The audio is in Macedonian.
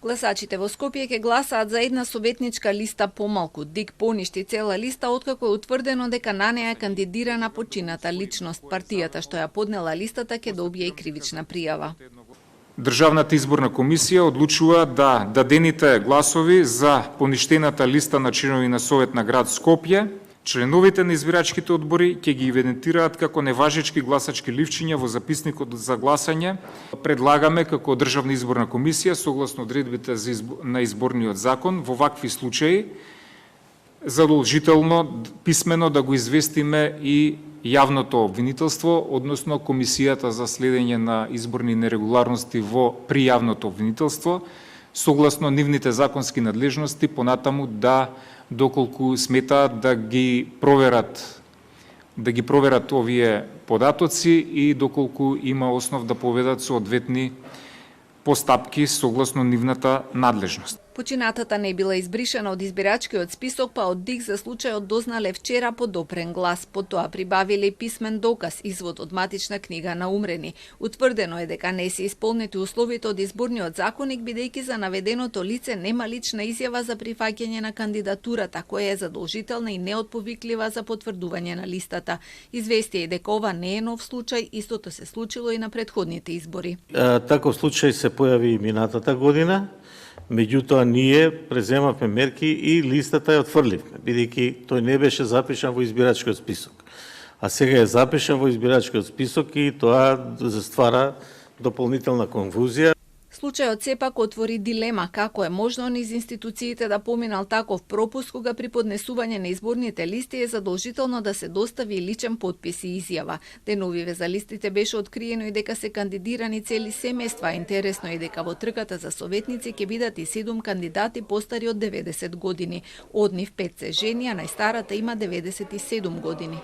Гласачите во Скопје ќе гласаат за една советничка листа помалку. ДИК поништи цела листа откако е утврдено дека на неа е кандидирана почината личност. Партијата што ја поднела листата ќе добие и кривична пријава. Државната изборна комисија одлучува да дадените гласови за поништената листа на членови на Совет на град Скопје, членовите на избирачките одбори ќе ги евидентираат како неважечки гласачки ливчиња во записникот за гласање. Предлагаме како Државна изборна комисија, согласно одредбите на изборниот закон, во вакви случаи задолжително писмено да го известиме и јавното обвинителство, односно Комисијата за следење на изборни нерегуларности при јавното обвинителство, согласно нивните законски надлежности, понатаму доколку сметаат да ги проверат овие податоци и доколку има основ да поведат соодветни постапки согласно нивната надлежност. Починатата не била избришена од избирачкиот список, па од ДИК за случајот дознале вчера по допрен глас. По тоа прибавиле писмен доказ, извод од матична книга на умрени. Утврдено е дека не се исполнети условите од изборниот законник, бидејќи за наведеното лице нема лична изјава за прифаќање на кандидатурата, која е задолжителна и неотповиклива за потврдување на листата. Извести е дека ова не е нов случај, истото се случило и на претходните избори. Таков случај се појави и минатата година. Меѓутоа, ние преземавме мерки и листата ја отфрливме, бидејќи тој не беше запишан во избирачкиот список. А сега е запишан во избирачкиот список и тоа ствара дополнителна конфузија. Случајот сепак отвори дилема како е можно низ институциите да поминал таков пропуск кога при поднесување на изборните листи е задолжително да се достави личен потпис и изјава. Деновиве за листите беше откриено и дека се кандидирани цели семејства. Интересно е дека во трката за советници ќе бидат и 7 кандидати постари од 90 години. Од нив 5 се жени, а најстарата има 97 години.